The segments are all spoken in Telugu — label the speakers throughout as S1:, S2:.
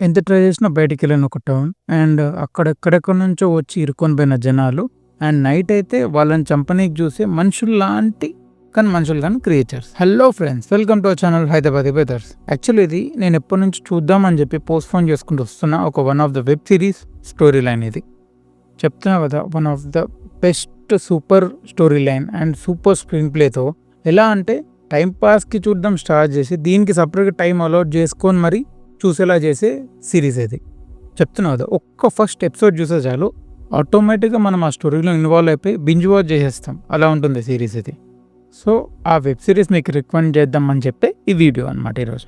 S1: ఎంత ట్రై చేసినా బయటికెళ్ళని ఒక టౌన్. అండ్ అక్కడెక్కడెక్కడి నుంచో వచ్చి ఇరుక్కొని పోయిన జనాలు. అండ్ నైట్ అయితే వాళ్ళని చంపనీకి చూసే మనుషుల్లాంటి కానీ మనుషులు కానీ creatures. Hello friends, welcome to our channel Hyderabadi weathers. Actually ఇది నేను ఎప్పటి నుంచి చూద్దామని చెప్పి పోస్ట్‌పోన్ చేసుకుంటూ వస్తున్న ఒక one of the web series story line ఇది. చెప్తున్నా కదా, one of the best super story line and super screen ప్లేతో ఎలా అంటే టైం పాస్కి చూడడం స్టార్ట్ చేసి దీనికి సపరేట్గా టైం అలాట్ చేసుకొని మరి చూసేలా చేసే సిరీస్ ఇది. చెప్తున్నా కదా, ఒక్క ఫస్ట్ ఎపిసోడ్ చూసే చాలు ఆటోమేటిక్గా మనం ఆ స్టోరీలో ఇన్వాల్వ్ అయిపోయి బింజ్ వాచ్ చేసేస్తాం. అలా ఉంటుంది సిరీస్ ఇది. సో ఆ వెబ్ సిరీస్ మీకు రికమెండ్ చేద్దామని చెప్పే ఈ వీడియో అనమాట ఈరోజు.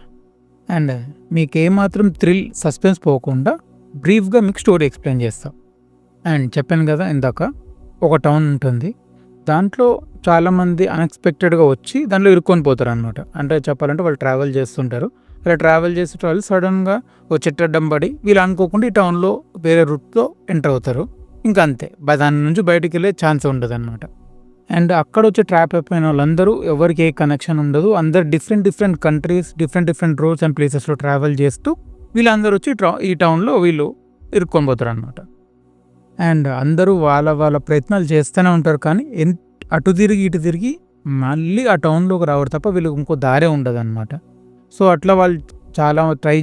S1: అండ్ మీకు ఏమాత్రం థ్రిల్ సస్పెన్స్ పోకుండా బ్రీఫ్గా మీకు స్టోరీ ఎక్స్ప్లెయిన్ చేస్తాం. అండ్ చెప్పాను కదా ఇందాక, ఒక టౌన్ ఉంటుంది, దాంట్లో చాలామంది అన్ఎక్స్పెక్టెడ్గా వచ్చి దాంట్లో ఇరుక్కొని పోతారు అనమాట. అంటే చెప్పాలంటే వాళ్ళు ట్రావెల్ చేస్తుంటారు. ఇలా ట్రావెల్ చేసే వాళ్ళు సడన్గా ఓ చెట్టడ్డం పడి వీళ్ళు అనుకోకుండా ఈ టౌన్లో వేరే రూట్లో ఎంటర్ అవుతారు. ఇంకా అంతే, దాని నుంచి బయటికి వెళ్ళే ఛాన్స్ ఉండదు అనమాట. అండ్ అక్కడ వచ్చి ట్రాప్ అయిపోయిన వాళ్ళందరూ ఎవరికి ఏ కనెక్షన్ ఉండదు. అందరు different countries, different roads and ప్లేసెస్లో ట్రావెల్ చేస్తూ వీళ్ళందరూ వచ్చి ఈ టౌన్లో వీళ్ళు ఇరుక్కొని పోతారు అనమాట. అండ్ అందరూ వాళ్ళ ప్రయత్నాలు చేస్తూనే ఉంటారు, కానీ అటు తిరిగి ఇటు తిరిగి మళ్ళీ ఆ టౌన్లోకి రావడం తప్ప వీళ్ళకి ఇంకో దారే ఉండదు అనమాట. సో అట్లా వాళ్ళు చాలా ట్రై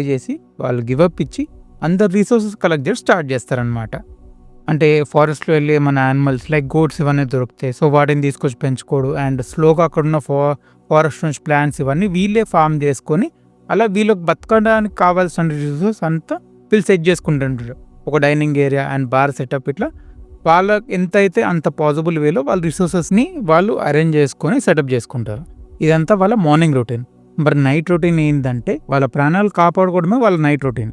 S1: చేసి వాళ్ళు గివప్ ఇచ్చి అందరు రీసోర్సెస్ కలెక్ట్ చేసి స్టార్ట్ చేస్తారనమాట. అంటే ఫారెస్ట్లో వెళ్ళి మన యానిమల్స్ లైక్ గోడ్స్ ఇవన్నీ దొరుకుతాయి. సో వాటిని తీసుకొచ్చి పెంచుకోడు. అండ్ స్లోగా అక్కడున్న ఫారెస్ట్ నుంచి ప్లాంట్స్ ఇవన్నీ వీళ్ళే ఫామ్ చేసుకొని అలా వీళ్ళకి బతకడానికి కావాల్సిన రిసోర్సెస్ అంతా వీళ్ళు సెట్ చేసుకుంటుంటారు. ఒక dining area and bar setup, ఇట్లా వాళ్ళకి ఎంత అయితే అంత పాసిబుల్ వేలో వాళ్ళ రిసోర్సెస్ని వాళ్ళు అరేంజ్ చేసుకొని సెటప్ చేసుకుంటారు. ఇదంతా వాళ్ళ మార్నింగ్ రొటీన్. మరి నైట్ రొటీన్ ఏంటంటే వాళ్ళ ప్రాణాలు కాపాడుకోవడమే వాళ్ళ నైట్ రొటీన్.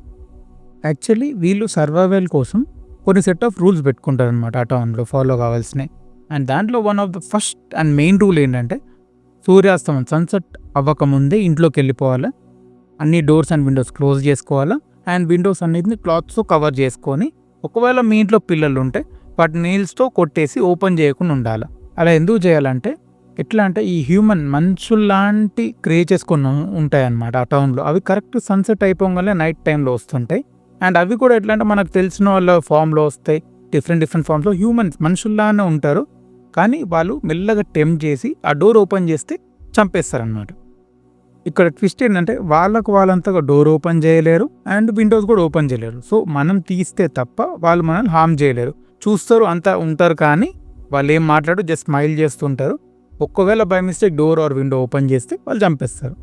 S1: యాక్చువల్లీ వీళ్ళు సర్వైవల్ కోసం కొన్ని సెట్ ఆఫ్ రూల్స్ పెట్టుకుంటారు అనమాట ఆ టౌన్లో ఫాలో కావాల్సినవి. అండ్ దాంట్లో one of the first and main rule ఏంటంటే సూర్యాస్తమం సన్సెట్ అవ్వకముందే ఇంట్లోకి వెళ్ళిపోవాలి. అన్ని డోర్స్ అండ్ విండోస్ క్లోజ్ చేసుకోవాలా. అండ్ విండోస్ అన్నిటిని క్లాత్స్తో కవర్ చేసుకొని, ఒకవేళ మీ ఇంట్లో పిల్లలు ఉంటే వాటి నీల్స్తో కొట్టేసి ఓపెన్ చేయకుండా ఉండాలి. అలా ఎందుకు చేయాలంటే ఎట్లా అంటే ఈ హ్యూమన్ మనుషుల్లాంటి క్రియేచర్స్ కొన్ని ఉంటాయన్నమాట ఆ టౌన్లో. అవి కరెక్ట్ సన్సెట్ అయిపోగానే నైట్ టైంలో వస్తుంటాయి. అండ్ అవి కూడా ఎట్లా అంటే మనకు తెలిసిన వాళ్ళ ఫామ్లో వస్తాయి. డిఫరెంట్ ఫామ్స్లో హ్యూమన్స్ మనుషుల్లానే ఉంటారు, కానీ వాళ్ళు మెల్లగా టెంప్ట్ చేసి ఆ డోర్ ఓపెన్ చేస్తే చంపేస్తారనమాట. ఇక్కడ ట్విస్ట్ ఏంటంటే వాళ్ళంతగా డోర్ ఓపెన్ చేయలేరు అండ్ విండోస్ కూడా ఓపెన్ చేయలేరు. సో మనం తీస్తే తప్ప వాళ్ళు మనల్ని హార్మ్ చేయలేరు. చూస్తారు, అంతా ఉంటారు, కానీ వాళ్ళు ఏం మాట్లాడు, జస్ట్ స్మైల్ చేస్తుంటారు. ఒక్కవేళ by mistake door or window open చేస్తే వాళ్ళు చంపేస్తారు.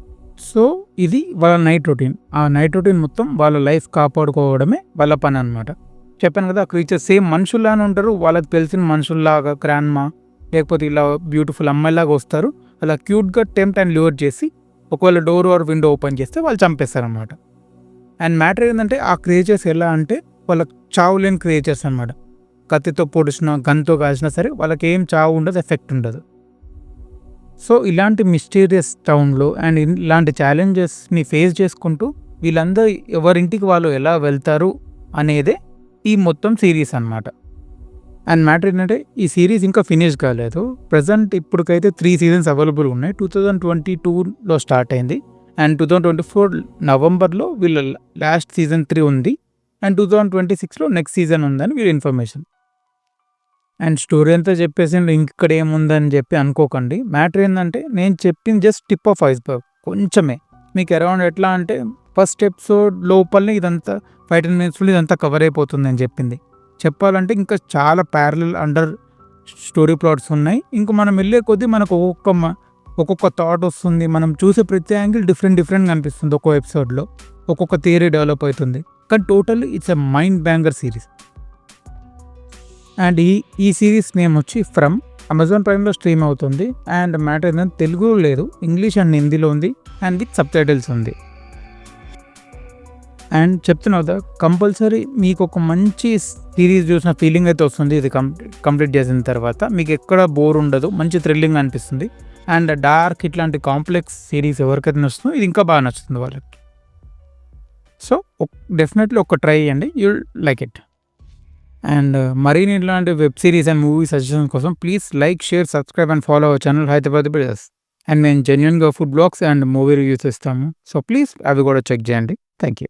S1: సో ఇది వాళ్ళ నైట్ రొటీన్. ఆ నైట్ రొటీన్ మొత్తం వాళ్ళ లైఫ్ కాపాడుకోవడమే వాళ్ళ పని అనమాట. చెప్పాను కదా, క్రీచర్స్ సేమ్ మనుషుల్లానే ఉంటారు. వాళ్ళకి తెలిసిన మనుషుల్లాగా గ్రాండ్మా లేకపోతే ఇలా బ్యూటిఫుల్ అమ్మాయిలాగా వస్తారు. అలా క్యూట్గా టెంప్ట్ అండ్ ల్యూర్ చేసి ఒకవేళ డోర్ ఆర్ విండో ఓపెన్ చేస్తే వాళ్ళు చంపేస్తారనమాట. అండ్ మ్యాటర్ ఏంటంటే ఆ క్రియేచర్స్ ఎలా అంటే వాళ్ళ చావు లేని క్రియేచర్స్ అనమాట. కత్తితో పొడిచినా గన్తో కాల్చినా సరే వాళ్ళకి ఏం చావు ఉండదు, ఎఫెక్ట్ ఉండదు. సో ఇలాంటి మిస్టీరియస్ టౌన్లో అండ్ ఇలాంటి ఛాలెంజెస్ని ఫేస్ చేసుకుంటూ వీళ్ళందరూ ఎవరింటికి వాళ్ళు ఎలా వెళ్తారు అనేదే ఈ మొత్తం సిరీస్ అన్నమాట. అండ్ మ్యాటర్ ఏంటంటే ఈ సిరీస్ ఇంకా ఫినిష్ కాలేదు. ప్రజెంట్ ఇప్పటికైతే 3 సీజన్స్ అవైలబుల్ ఉన్నాయి. 2022లో స్టార్ట్ అయింది అండ్ 2024 నవంబర్లో వీళ్ళ లాస్ట్ సీజన్ 3 ఉంది. అండ్ 2026లో నెక్స్ట్ సీజన్ ఉందని వీళ్ళ ఇన్ఫర్మేషన్. అండ్ స్టోరీ అంతా చెప్పేసి ఇక్కడ ఏముందని చెప్పి అనుకోకండి. మ్యాటర్ ఏంటంటే నేను చెప్పింది జస్ట్ టిప్ ఆఫ్ ఐస్బర్గ్, కొంచెమే. మీకు అరౌండ్ ఎట్లా అంటే ఫస్ట్ ఎపిసోడ్ లోపలనే ఇదంతా 5-10 minutesలో ఇదంతా కవర్ అయిపోతుంది అని చెప్పింది. చెప్పాలంటే ఇంకా చాలా ప్యారలల్ అండర్ స్టోరీ ప్లాట్స్ ఉన్నాయి. ఇంకా మనం వెళ్ళే కొద్దీ మనకు ఒక్కొక్క థాట్ వస్తుంది. మనం చూసే ప్రతి యాంగిల్ డిఫరెంట్గా అనిపిస్తుంది. ఒక్కో ఎపిసోడ్లో ఒక్కొక్క థియరీ డెవలప్ అవుతుంది. కానీ totally it's a mind banger series. And ఈ సిరీస్ నేమ్ వచ్చి ఫ్రమ్ అమెజాన్ ప్రైమ్లో స్ట్రీమ్ అవుతుంది. అండ్ మ్యాటర్ ఏంటంటే తెలుగు లేదు, ఇంగ్లీష్ అండ్ హిందీలో ఉంది అండ్ విత్ సబ్‌టైటిల్స్ ఉంది. అండ్ చెప్తున్నా కదా, కంపల్సరీ మీకు ఒక మంచి సిరీస్ చూసిన ఫీలింగ్ అయితే వస్తుంది. ఇది కంప్లీట్ చేసిన తర్వాత మీకు ఎక్కడ బోర్ ఉండదు, మంచి థ్రిల్లింగ్ అనిపిస్తుంది. అండ్ డార్క్ ఇట్లాంటి కాంప్లెక్స్ సిరీస్ ఎవరికైతే నచ్చుతుందో ఇది ఇంకా బాగా నచ్చుతుంది వాళ్ళకి. సో డెఫినెట్లీ ఒక ట్రై చేయండి, యూ లైక్ ఇట్. అండ్ మరిన్ని ఇలాంటి web series and movie suggestions కోసం please like, share, subscribe and follow our channel Hyderabadi weathers. And మేము జెన్యూన్గా food blogs and movie reviews ఇస్తాము. సో ప్లీజ్ అవి కూడా చెక్ చేయండి. Thank you.